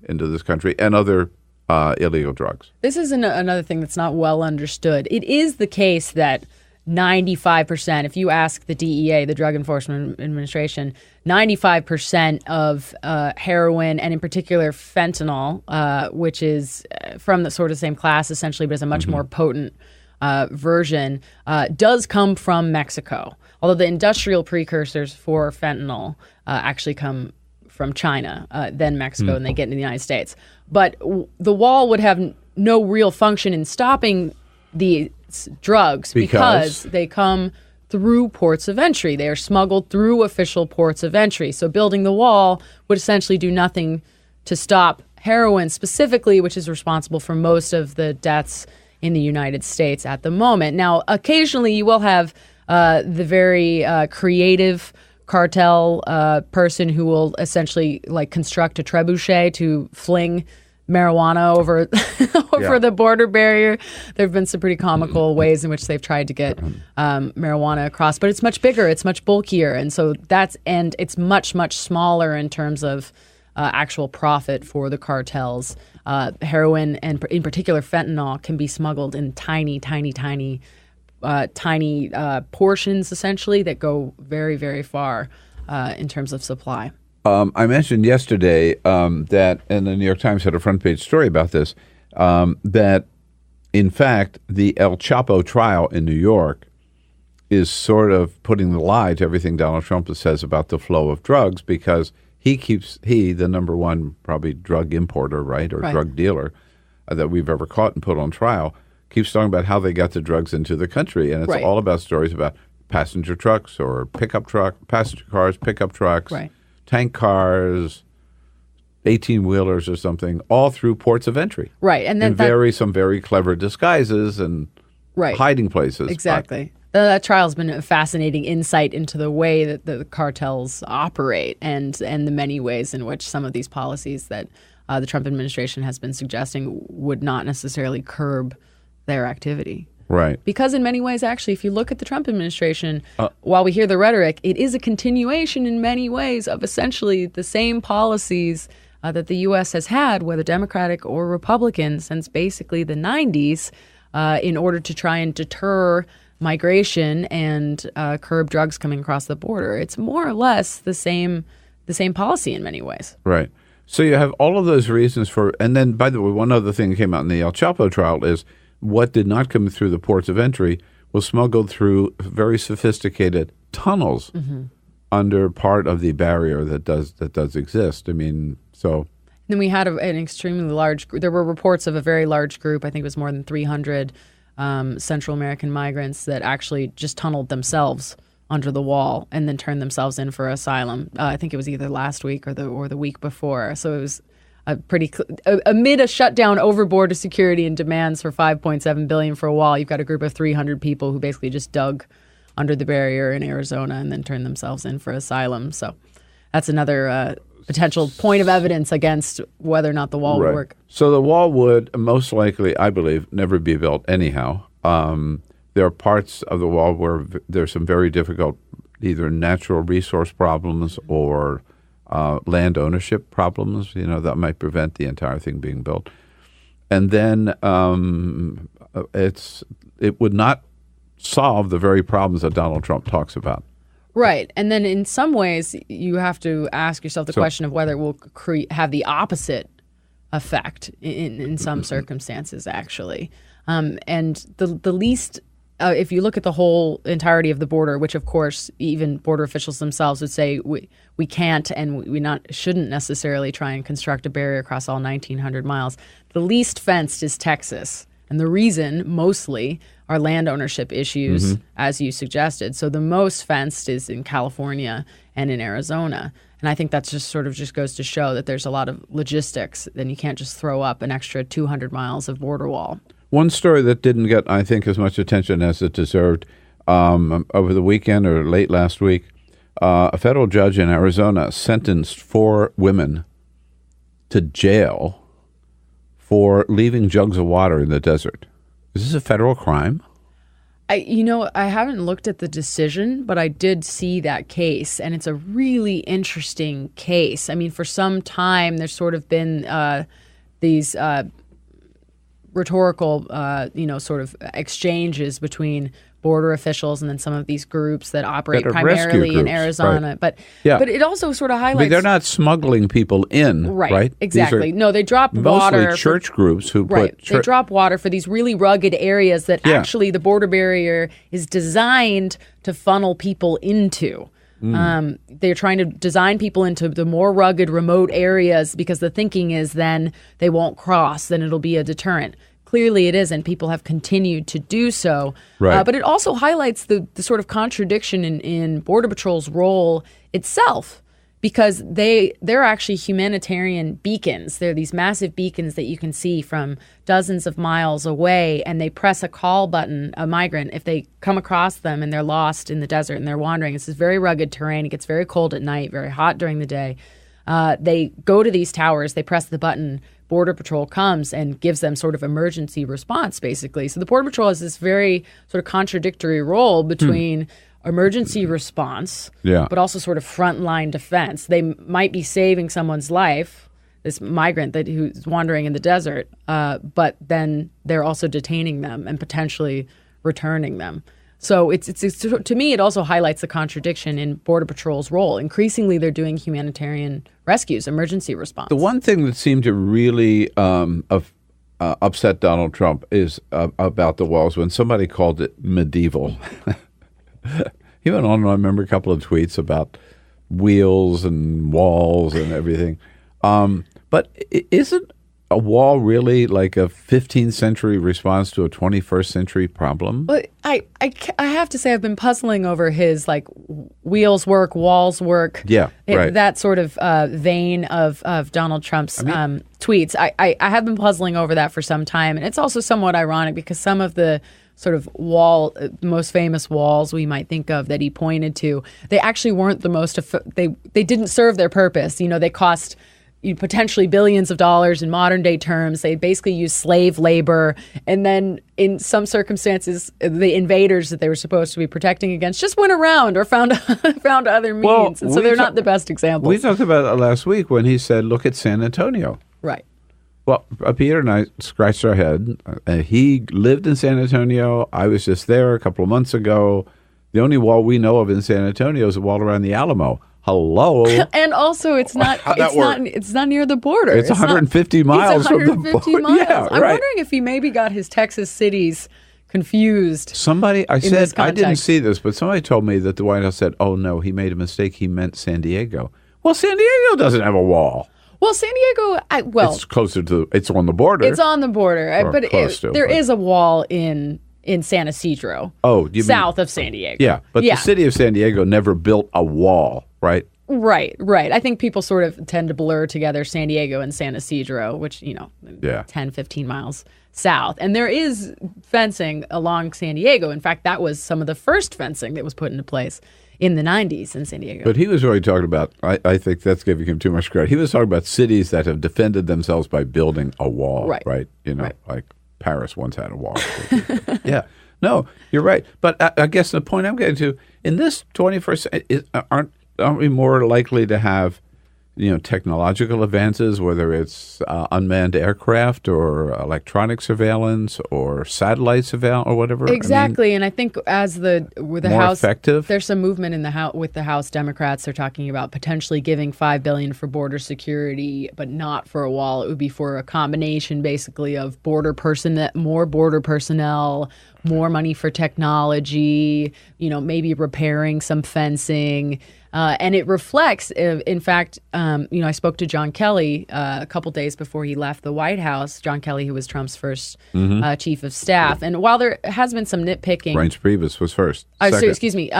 into this country and other illegal drugs. This is another thing that's not well understood. It is the case that 95%, if you ask the DEA, the Drug Enforcement Administration, 95% of heroin, and in particular fentanyl, which is from the sort of same class essentially, but is a much more potent version, does come from Mexico. Although the industrial precursors for fentanyl actually come from China, then Mexico, and they get into the United States. But the wall would have no real function in stopping these drugs because they come through ports of entry. They are smuggled through official ports of entry. So building the wall would essentially do nothing to stop heroin specifically, which is responsible for most of the deaths in the United States at the moment. Now, occasionally you will have the very creative cartel person who will essentially construct a trebuchet to fling marijuana over the border barrier. There have been some pretty comical ways in which they've tried to get marijuana across, but it's much bigger, it's much bulkier, and so it's much, much smaller in terms of actual profit for the cartels. Heroin and in particular fentanyl can be smuggled in tiny portions essentially that go very, very far in terms of supply. I mentioned yesterday that, and the New York Times had a front page story about this, that in fact the El Chapo trial in New York is sort of putting the lie to everything Donald Trump says about the flow of drugs, because he, the number one probably drug importer, right, or drug dealer that we've ever caught and put on trial, keeps talking about how they got the drugs into the country. And it's all about stories about passenger trucks or passenger cars, pickup trucks, tank cars, 18-wheelers or something, all through ports of entry. Right. And then some very clever disguises and hiding places. Exactly. That trial's been a fascinating insight into the way that the cartels operate and the many ways in which some of these policies that the Trump administration has been suggesting would not necessarily curb their activity. Right. Because in many ways, actually, if you look at the Trump administration, while we hear the rhetoric, it is a continuation in many ways of essentially the same policies that the U.S. has had, whether Democratic or Republican, since basically the 90s, in order to try and deter migration and curb drugs coming across the border. It's more or less the same policy in many ways. Right. So you have all of those reasons for, and then, by the way, one other thing that came out in the El Chapo trial is what did not come through the ports of entry was smuggled through very sophisticated tunnels under part of the barrier that does exist. I mean, so. Then we had an extremely large. There were reports of a very large group. I think it was more than 300 Central American migrants that actually just tunneled themselves under the wall and then turned themselves in for asylum. I think it was either last week or the week before. So it was amid a shutdown over border security and demands for $5.7 billion for a wall. You've got a group of 300 people who basically just dug under the barrier in Arizona and then turned themselves in for asylum. So that's another potential point of evidence against whether or not the wall would work. So the wall would most likely, I believe, never be built anyhow. There are parts of the wall where there's some very difficult either natural resource problems or land ownership problems, that might prevent the entire thing being built. And then it would not solve the very problems that Donald Trump talks about. Right. And then in some ways, you have to ask yourself the question of whether it will have the opposite effect in some circumstances, actually. And the least, if you look at the whole entirety of the border, which, of course, even border officials themselves would say we can't and we shouldn't necessarily try and construct a barrier across all 1,900 miles, the least fenced is Texas. And the reason, mostly, are land ownership issues, as you suggested. So the most fenced is in California and in Arizona. And I think that just goes to show that there's a lot of logistics, and you can't just throw up an extra 200 miles of border wall. One story that didn't get, I think, as much attention as it deserved over the weekend or late last week, a federal judge in Arizona sentenced 4 women to jail for leaving jugs of water in the desert. Is this a federal crime? I haven't looked at the decision, but I did see that case, and it's a really interesting case. I mean, for some time, there's sort of been these rhetorical, sort of exchanges between border officials and then some of these groups that operate primarily in Arizona. Right. But it also sort of highlights... They're not smuggling people in, right? Exactly. No, they drop water... Mostly church groups who put... They drop water for these really rugged areas that actually the border barrier is designed to funnel people into. They're trying to design people into the more rugged, remote areas because the thinking is then they won't cross, then it'll be a deterrent. Clearly it isn't. People have continued to do so. Right. But it also highlights the sort of contradiction in Border Patrol's role itself, because they're actually humanitarian beacons. They're these massive beacons that you can see from dozens of miles away, and they press a call button, a migrant, if they come across them and they're lost in the desert and they're wandering. It's this very rugged terrain. It gets very cold at night, very hot during the day. They go to these towers, they press the button, Border Patrol comes and gives them sort of emergency response, basically. So the Border Patrol has this very sort of contradictory role between emergency response, but also sort of frontline defense. They might be saving someone's life, this migrant who's wandering in the desert, but then they're also detaining them and potentially returning them. So it's to me, it also highlights the contradiction in Border Patrol's role. Increasingly, they're doing humanitarian rescues, emergency response. The one thing that seemed to really upset Donald Trump is about the walls when somebody called it medieval. He went on, I remember a couple of tweets about wheels and walls and everything. But isn't a wall really like a 15th century response to a 21st century problem? Well, I have to say I've been puzzling over his like wheels work, walls work. That sort of vein of Donald Trump's tweets. I have been puzzling over that for some time. And it's also somewhat ironic because some of the sort of most famous walls we might think of that he pointed to, they actually weren't the most, they didn't serve their purpose. They cost potentially billions of dollars in modern day terms. They basically use slave labor. And then in some circumstances, the invaders that they were supposed to be protecting against just went around or found other means. And so they're not the best examples. We talked about it last week when he said, look at San Antonio. Right. Well, Peter and I scratched our head. He lived in San Antonio. I was just there a couple of months ago. The only wall we know of in San Antonio is a wall around the Alamo. Hello. And also, it's not near the border. It's 150 miles from the border. Miles. Yeah, I'm wondering if he maybe got his Texas cities confused. I didn't see this, but somebody told me that the White House said, oh, no, he made a mistake. He meant San Diego. Well, San Diego doesn't have a wall. Well, San Diego, it's closer to, it's on the border. It's on the border, but there is a wall in San Isidro. Oh, you south of San Diego. Yeah, but the city of San Diego never built a wall, right? Right. I think people sort of tend to blur together San Diego and San Isidro, which, 10, 15 miles south. And there is fencing along San Diego. In fact, that was some of the first fencing that was put into place in the 90s in San Diego. But he was really talking about, I think that's giving him too much credit. He was talking about cities that have defended themselves by building a wall, right? Like Paris once had a wall. Yeah. No, you're right. But I guess the point I'm getting to, in this 21st, aren't we more likely to have technological advances, whether it's unmanned aircraft or electronic surveillance or satellite surveillance or whatever. Exactly, and I think as with the more House, effective. There's some movement in the House with the House Democrats. They're talking about potentially giving $5 billion for border security, but not for a wall. It would be for a combination, basically, of more border personnel, more money for technology. Maybe repairing some fencing. And it reflects, in fact, I spoke to John Kelly a couple days before he left the White House. John Kelly, who was Trump's first chief of staff. And while there has been some nitpicking. Reince Priebus was first. Excuse me.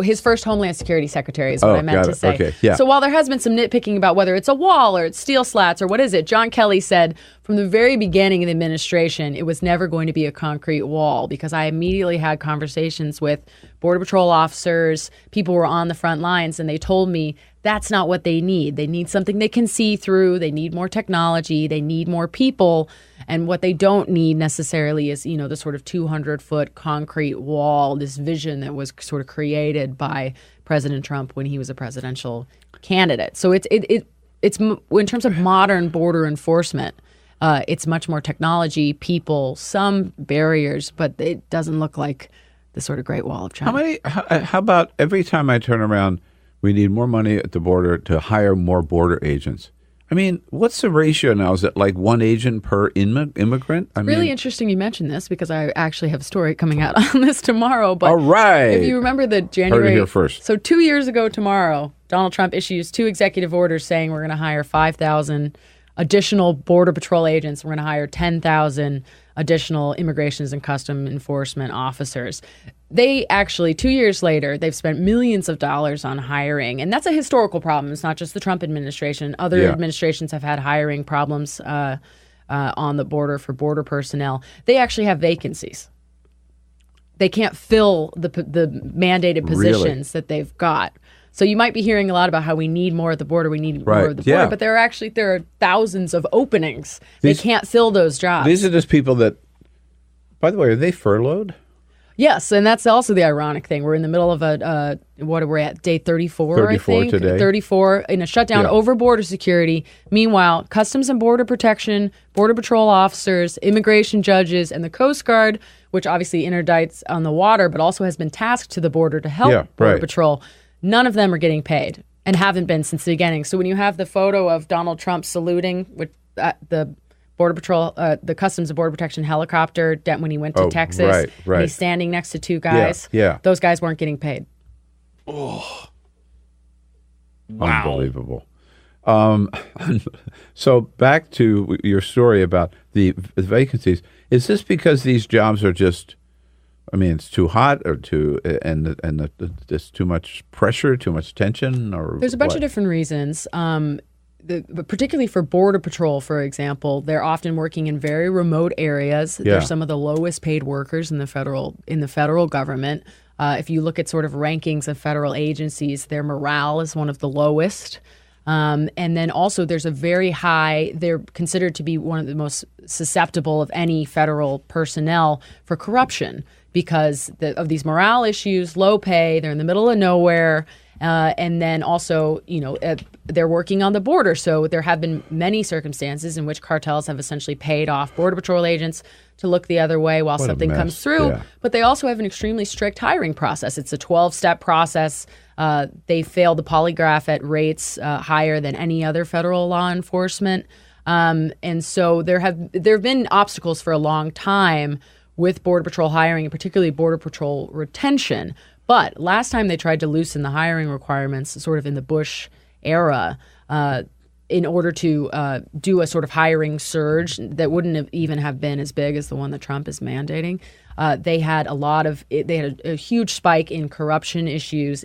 His first Homeland Security Secretary is what I meant to say. Okay. Yeah. So while there has been some nitpicking about whether it's a wall or it's steel slats or what is it, John Kelly said from the very beginning of the administration, it was never going to be a concrete wall, because I immediately had conversations with Border Patrol officers, people who were on the front lines, and they told me that's not what they need. They need something they can see through. They need more technology. They need more people. And what they don't need necessarily is, the sort of 200-foot concrete wall, this vision that was sort of created by President Trump when he was a presidential candidate. So it's in terms of modern border enforcement, it's much more technology, people, some barriers, but it doesn't look like the sort of Great Wall of China. How about every time I turn around, we need more money at the border to hire more border agents? What's the ratio now? Is it like one agent per immigrant? Really interesting you mentioned this, because I actually have a story coming out on this tomorrow. But all right. If you remember the January... Heard it here first. So 2 years ago tomorrow, Donald Trump issues 2 executive orders saying we're going to hire 5,000 additional Border Patrol agents. We're going to hire 10,000 additional Immigrations and Custom Enforcement officers. They actually, 2 years later, they've spent millions of dollars on hiring. And that's a historical problem. It's not just the Trump administration. Other administrations have had hiring problems on the border for border personnel. They actually have vacancies. They can't fill the mandated positions that they've got. So you might be hearing a lot about how we need more at the border, we need more at the border, but there are thousands of openings. They can't fill those jobs. These are just people that, by the way, are they furloughed? Yes, and that's also the ironic thing. We're in the middle of what are we at, day 34, I think? Today. 34 in a shutdown over border security. Meanwhile, Customs and Border Protection, Border Patrol officers, immigration judges, and the Coast Guard, which obviously interdicts on the water, but also has been tasked to the border to help Border Patrol, none of them are getting paid and haven't been since the beginning. So when you have the photo of Donald Trump saluting with the Border Patrol, the Customs and Border Protection helicopter when he went to Texas, and he's standing next to 2 guys. Those guys weren't getting paid. Oh, wow. Unbelievable. So back to your story about the vacancies. Is this because these jobs are just, it's too hot or there's too much pressure, too much tension, or there's a bunch of different reasons. Particularly for Border Patrol, for example, they're often working in very remote areas. They're some of the lowest paid workers in the federal government. If you look at sort of rankings of federal agencies, their morale is one of the lowest. And then also there's a very high, they're considered to be one of the most susceptible of any federal personnel for corruption because of these morale issues, low pay, they're in the middle of nowhere. And then also, they're working on the border. So there have been many circumstances in which cartels have essentially paid off Border Patrol agents to look the other way while something comes through. Yeah. But they also have an extremely strict hiring process. It's a 12-step process. They fail the polygraph at rates higher than any other federal law enforcement. And so there have been obstacles for a long time with Border Patrol hiring, and particularly Border Patrol retention. But last time they tried to loosen the hiring requirements, sort of in the Bush era, in order to do a sort of hiring surge that wouldn't even have been as big as the one that Trump is mandating. They had a huge spike in corruption issues,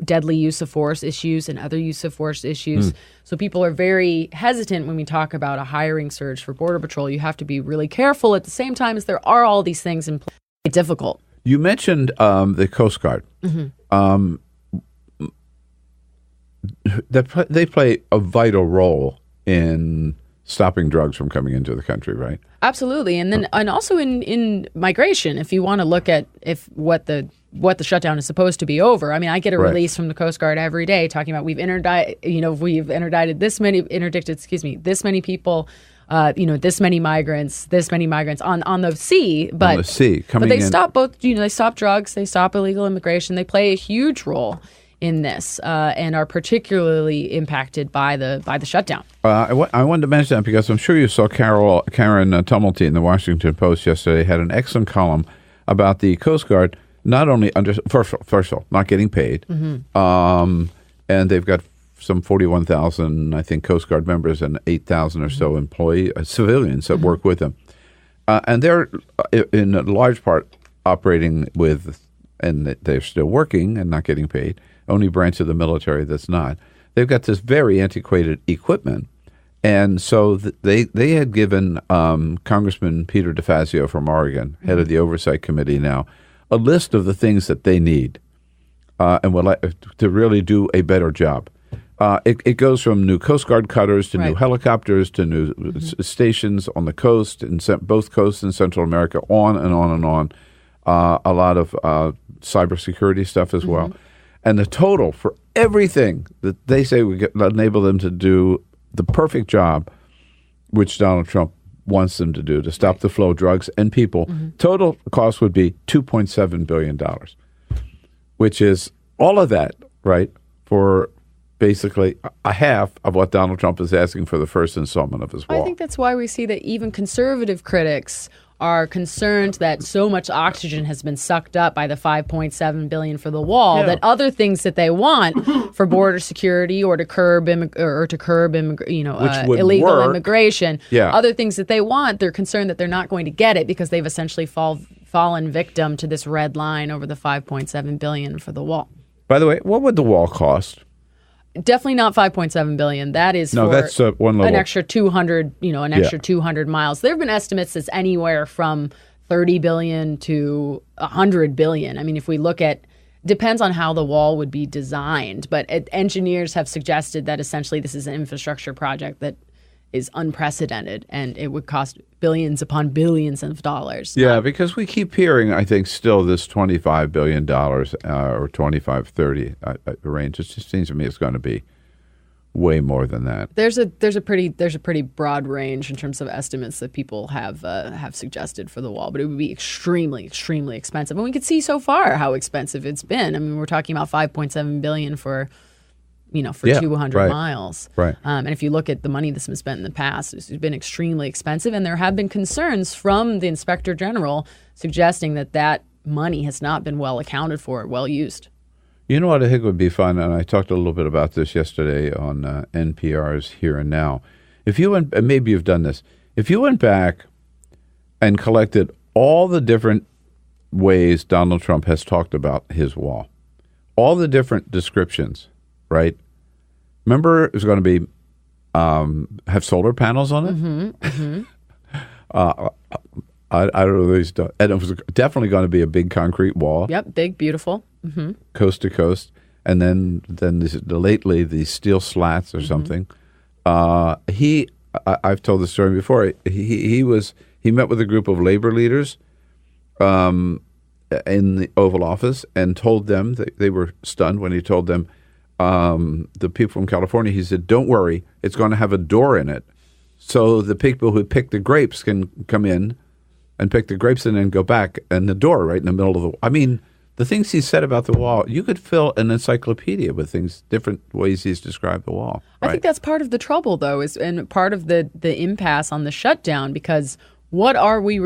deadly use of force issues, and other use of force issues. So people are very hesitant when we talk about a hiring surge for Border Patrol. You have to be really careful at the same time as there are all these things in place. It's difficult. You mentioned the Coast Guard. Mm-hmm. They play a vital role in stopping drugs from coming into the country, right? Absolutely, and also in migration. If you want to look at what the what the shutdown is supposed to be over. I mean, I get a release from the Coast Guard every day talking about we've interdicted this many people, this many migrants on the sea, but on the sea, but they stop both. They stop drugs, they stop illegal immigration. They play a huge role in this and are particularly impacted by the shutdown. I wanted to mention that because I'm sure you saw Karen Tumulty in the Washington Post yesterday had an excellent column about the Coast Guard not only first of all not getting paid, and they've got some 41,000 I think Coast Guard members and 8,000 or so employee civilians that work with them, and they're in a large part operating with, and they're still working and not getting paid. Only branch of the military that's not. They've got this very antiquated equipment. And so they had given Congressman Peter DeFazio from Oregon, head of the Oversight Committee now, a list of the things that they need and would like to really do a better job. It goes from new Coast Guard cutters to new helicopters to new stations on the coast, in both coasts in Central America, on and on and on. A lot of cybersecurity stuff as well. And the total for everything that they say would enable them to do the perfect job, which Donald Trump wants them to do, to stop the flow of drugs and people, total cost would be $2.7 billion, which is all of that, right, for basically a half of what Donald Trump is asking for the first installment of his wall. I think that's why we see that even conservative critics are concerned that so much oxygen has been sucked up by the $5.7 billion for the wall that other things that they want for border security or to curb illegal immigration, other things that they want, they're concerned that they're not going to get it because they've essentially fallen victim to this red line over the $5.7 billion for the wall. By the way, what would the wall cost? Definitely not $5.7 billion. That is that's one level. An extra 200, extra 200 miles. There have been estimates that's anywhere from $30 billion to $100 billion. I mean, if we look at, depends on how the wall would be designed, but engineers have suggested that essentially this is an infrastructure project that is unprecedented and it would cost billions upon billions of dollars. Yeah, because we keep hearing, I think, still this $25 billion or 25, 30 range. It just seems to me it's going to be way more than that. There's a pretty broad range in terms of estimates that people have suggested for the wall, but it would be extremely, extremely expensive. And we can see so far how expensive it's been. I mean, we're talking about $5.7 billion for 200 miles. Right. And if you look at the money that's been spent in the past, it's been extremely expensive. And there have been concerns from the Inspector General suggesting that money has not been well accounted for, well used. You know what I think would be fun, and I talked a little bit about this yesterday on NPR's Here and Now. If you went, and maybe you've done this, if you went back and collected all the different ways Donald Trump has talked about his wall, all the different descriptions, right? Remember, it was going to be have solar panels on it. I don't know. And it was definitely going to be a big concrete wall. Yep, big, beautiful, coast to coast, and then lately these steel slats or something. I've told the story before. He met with a group of labor leaders in the Oval Office and told them that they were stunned when he told them. The people from California, he said, don't worry, it's going to have a door in it. So the people who pick the grapes can come in and pick the grapes and then go back, and the door right in the middle of the... I mean, the things he said about the wall, you could fill an encyclopedia with things, different ways he's described the wall. Right? I think that's part of the trouble, though, and part of the impasse on the shutdown, because what are they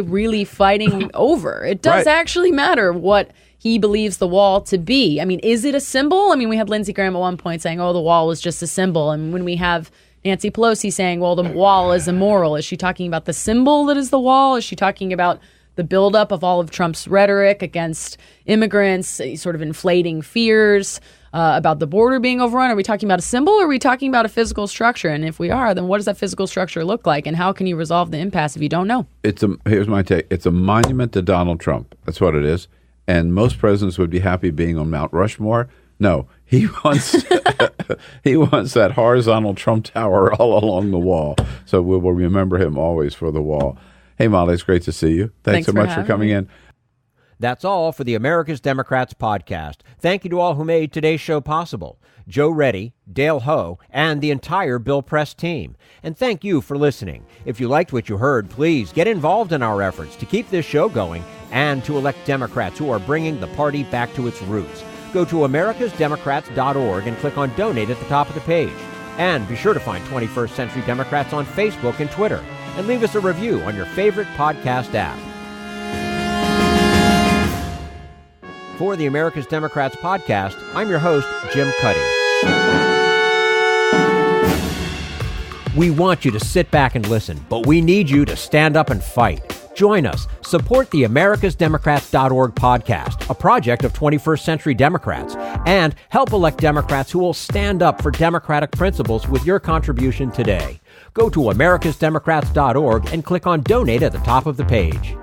really fighting over? It does actually matter what he believes the wall to be. I mean, is it a symbol? I mean, we had Lindsey Graham at one point saying, the wall was just a symbol. And when we have Nancy Pelosi saying, the wall is immoral, is she talking about the symbol that is the wall? Is she talking about the buildup of all of Trump's rhetoric against immigrants, sort of inflating fears about the border being overrun? Are we talking about a symbol, or are we talking about a physical structure? And if we are, then what does that physical structure look like? And how can you resolve the impasse if you don't know? Here's my take. It's a monument to Donald Trump. That's what it is. And most presidents would be happy being on Mount Rushmore. No, he wants that horizontal Trump Tower all along the wall. So we will remember him always for the wall. Hey, Molly, it's great to see you. Thanks so much for coming in. That's all for the America's Democrats podcast. Thank you to all who made today's show possible. Joe Reddy, Dale Ho, and the entire Bill Press team. And thank you for listening. If you liked what you heard, please get involved in our efforts to keep this show going and to elect Democrats who are bringing the party back to its roots. Go to americasdemocrats.org and click on Donate at the top of the page. And be sure to find 21st Century Democrats on Facebook and Twitter. And leave us a review on your favorite podcast app. For the America's Democrats podcast, I'm your host, Jim Cuddy. We want you to sit back and listen, but we need you to stand up and fight. Join us. Support the americasdemocrats.org podcast, a project of 21st Century Democrats, and help elect Democrats who will stand up for democratic principles with your contribution today. Go to americasdemocrats.org and click on Donate at the top of the page.